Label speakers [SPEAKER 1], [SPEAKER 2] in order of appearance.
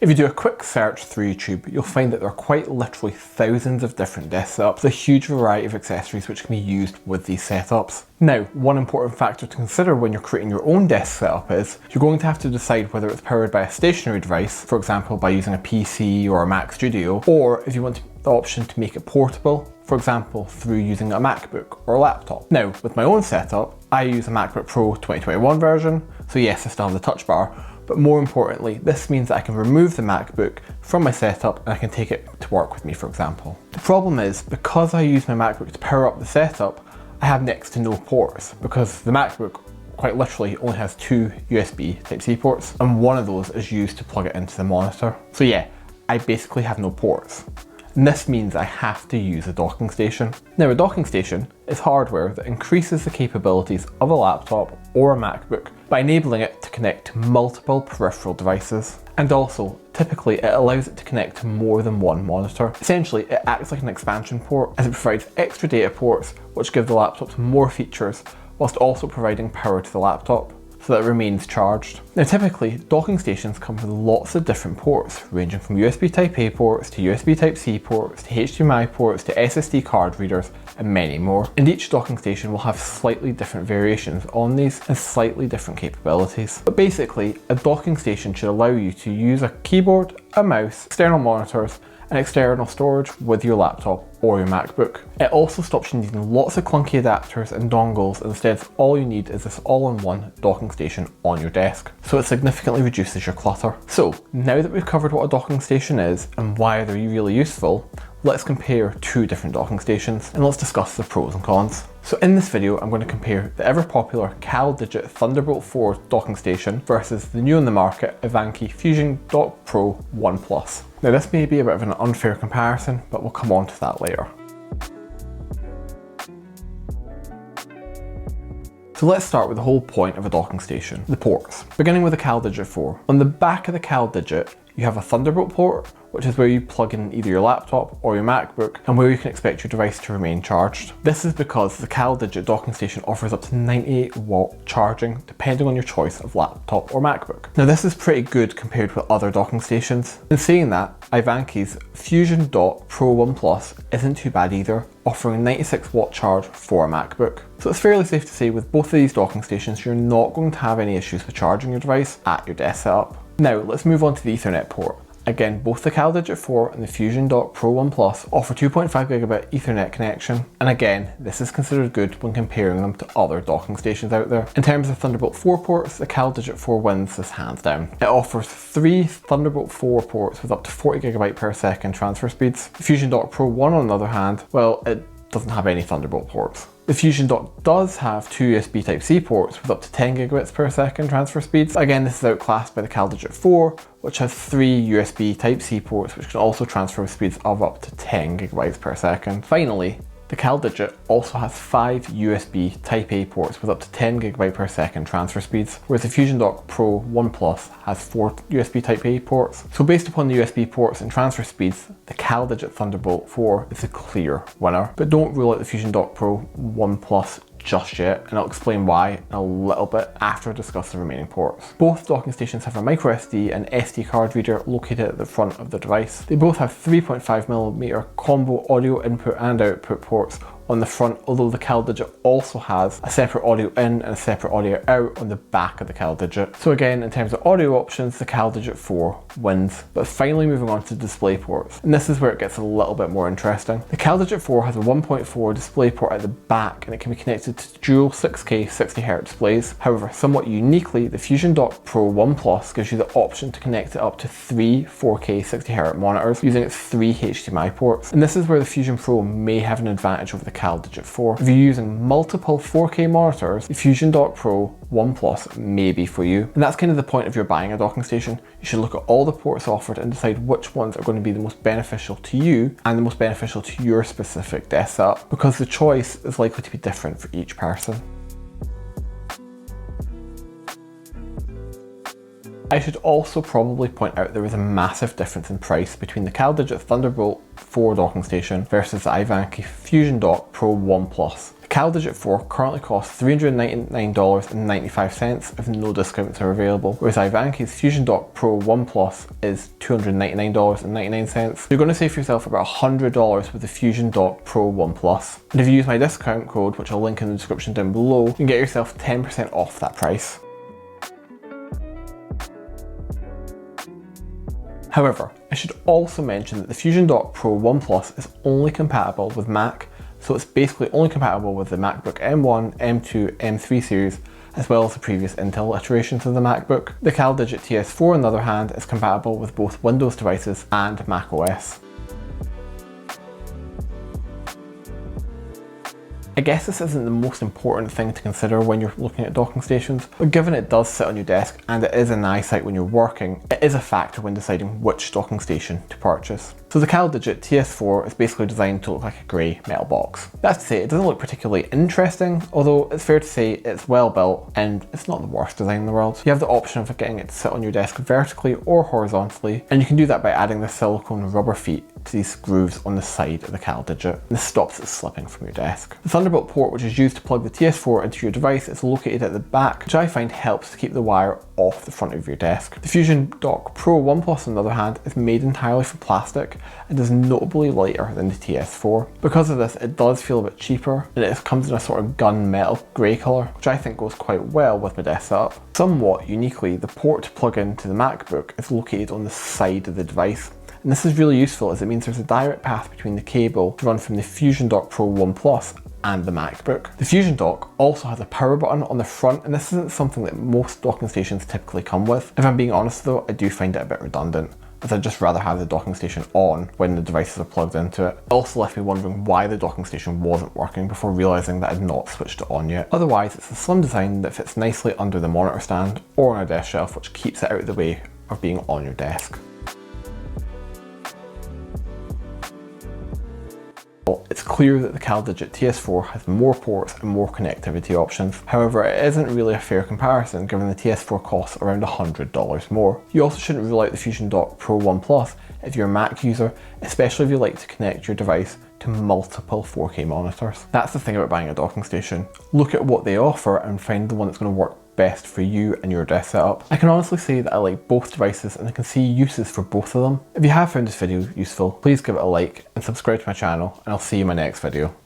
[SPEAKER 1] If you do a quick search through YouTube, you'll find that there are quite literally thousands of different desk setups, a huge variety of accessories which can be used with these setups. Now, one important factor to consider when you're creating your own desk setup is you're going to have to decide whether it's powered by a stationary device, for example by using a PC or a Mac Studio, or if you want the option to make it portable, for example through using a MacBook or a laptop. Now, with my own setup, I use a MacBook Pro 2021 version, so yes, I still have the touch bar, but more importantly, this means that I can remove the MacBook from my setup and I can take it to work with me, for example. The problem is, because I use my MacBook to power up the setup, I have next to no ports, because the MacBook quite literally only has two USB Type-C ports, and one of those is used to plug it into the monitor. So yeah, I basically have no ports. And this means I have to use a docking station. Now, a docking station is hardware that increases the capabilities of a laptop or a MacBook by enabling it to connect to multiple peripheral devices. And also, typically it allows it to connect to more than one monitor. Essentially, it acts like an expansion port as it provides extra data ports which give the laptop more features whilst also providing power to the laptop, so that it remains charged. Now typically, docking stations come with lots of different ports, ranging from USB Type-A ports to USB Type-C ports to HDMI ports to SSD card readers and many more. And each docking station will have slightly different variations on these and slightly different capabilities. But basically, a docking station should allow you to use a keyboard, a mouse, external monitors, and external storage with your laptop or your MacBook. It also stops you needing lots of clunky adapters and dongles. Instead, all you need is this all-in-one docking station on your desk. So it significantly reduces your clutter. So now that we've covered what a docking station is and why they're really useful, let's compare two different docking stations and let's discuss the pros and cons. So in this video, I'm going to compare the ever popular CalDigit Thunderbolt 4 docking station versus the new on the market iVanky FusionDock Pro1. Now this may be a bit of an unfair comparison, but we'll come on to that later. So let's start with the whole point of a docking station, the ports. Beginning with the CalDigit 4. On the back of the CalDigit, you have a Thunderbolt port, which is where you plug in either your laptop or your MacBook and where you can expect your device to remain charged. This is because the CalDigit docking station offers up to 98 watt charging depending on your choice of laptop or MacBook. Now this is pretty good compared with other docking stations. In saying that, iVanky's FusionDock Pro1 isn't too bad either, offering 96 watt charge for a MacBook. So it's fairly safe to say with both of these docking stations you're not going to have any issues with charging your device at your desk setup. Now let's move on to the Ethernet port. Again, both the CalDigit 4 and the FusionDock Pro1 offer 2.5GB Ethernet connection, and again, this is considered good when comparing them to other docking stations out there. In terms of Thunderbolt 4 ports, the CalDigit 4 wins this hands down. It offers 3 Thunderbolt 4 ports with up to 40GB per second transfer speeds. The FusionDock Pro1 on the other hand, well, it doesn't have any Thunderbolt ports. The FusionDock does have 2 USB Type-C ports with up to 10GB per second transfer speeds. Again, this is outclassed by the CalDigit 4, which has 3 USB Type-C ports which can also transfer with speeds of up to 10GB per second. Finally, the CalDigit also has 5 USB Type-A ports with up to 10GB per second transfer speeds, whereas the FusionDock Pro1 has 4 USB Type-A ports. So based upon the USB ports and transfer speeds, the CalDigit Thunderbolt 4 is a clear winner. But don't rule out the FusionDock Pro1 just yet, and I'll explain why in a little bit after I discuss the remaining ports. Both docking stations have a microSD and SD card reader located at the front of the device. They both have 3.5mm combo audio input and output ports on the front, although the CalDigit also has a separate audio in and a separate audio out on the back of the CalDigit. So again, in terms of audio options, the CalDigit 4 wins. But finally moving on to display ports, and this is where it gets a little bit more interesting. The CalDigit 4 has a 1.4 display port at the back and it can be connected to dual 6K 60Hz displays. However, somewhat uniquely, the FusionDock Pro1 gives you the option to connect it up to 3 4K 60Hz monitors using its 3 HDMI ports. And this is where the Fusion Pro may have an advantage over the CalDigit 4. If you're using multiple 4K monitors, the FusionDock Pro1 may be for you. And that's kind of the point of your buying a docking station. You should look at all the ports offered and decide which ones are going to be the most beneficial to you and the most beneficial to your specific desk setup, because the choice is likely to be different for each person. I should also probably point out there is a massive difference in price between the CalDigit Thunderbolt 4 docking station versus the iVanky FusionDock Pro1. The CalDigit 4 currently costs $399.95 if no discounts are available, whereas iVanky's FusionDock Pro1 Plus is $299.99. You're going to save yourself about $100 with the FusionDock Pro1 Plus. And if you use my discount code, which I'll link in the description down below, you can get yourself 10% off that price. However, I should also mention that the FusionDock Pro1 Plus is only compatible with Mac, so it's basically only compatible with the MacBook M1, M2, M3 series, as well as the previous Intel iterations of the MacBook. The CalDigit TS4, on the other hand, is compatible with both Windows devices and Mac OS. I guess this isn't the most important thing to consider when you're looking at docking stations, but given it does sit on your desk and it is an eyesight when you're working, it is a factor when deciding which docking station to purchase. So the CalDigit TS4 is basically designed to look like a grey metal box. That's to say, it doesn't look particularly interesting, although it's fair to say it's well built and it's not the worst design in the world. You have the option of getting it to sit on your desk vertically or horizontally, and you can do that by adding the silicone rubber feet to these grooves on the side of the CalDigit. This stops it slipping from your desk. The Thunderbolt port, which is used to plug the TS4 into your device, is located at the back, which I find helps to keep the wire off the front of your desk. The FusionDock Pro1 Plus, on the other hand, is made entirely from plastic and is notably lighter than the TS4. Because of this, it does feel a bit cheaper, and it comes in a sort of gunmetal grey colour, which I think goes quite well with my desk setup. Somewhat uniquely, the port to plug into the MacBook is located on the side of the device. And this is really useful as it means there's a direct path between the cable to run from the FusionDock Pro1 Plus and the MacBook. The FusionDock also has a power button on the front, and this isn't something that most docking stations typically come with. If I'm being honest though, I do find it a bit redundant, as I'd just rather have the docking station on when the devices are plugged into it. It also left me wondering why the docking station wasn't working before realising that I'd not switched it on yet. Otherwise, it's a slim design that fits nicely under the monitor stand or on a desk shelf, which keeps it out of the way of being on your desk. It's clear that the CalDigit TS4 has more ports and more connectivity options. However, it isn't really a fair comparison given the TS4 costs around $100 more. You also shouldn't rule out the FusionDock Pro1 Plus if you're a Mac user, especially if you like to connect your device to multiple 4K monitors. That's the thing about buying a docking station. Look at what they offer and find the one that's going to work best for you and your desk setup. I can honestly say that I like both devices and I can see uses for both of them. If you have found this video useful, please give it a like and subscribe to my channel, and I'll see you in my next video.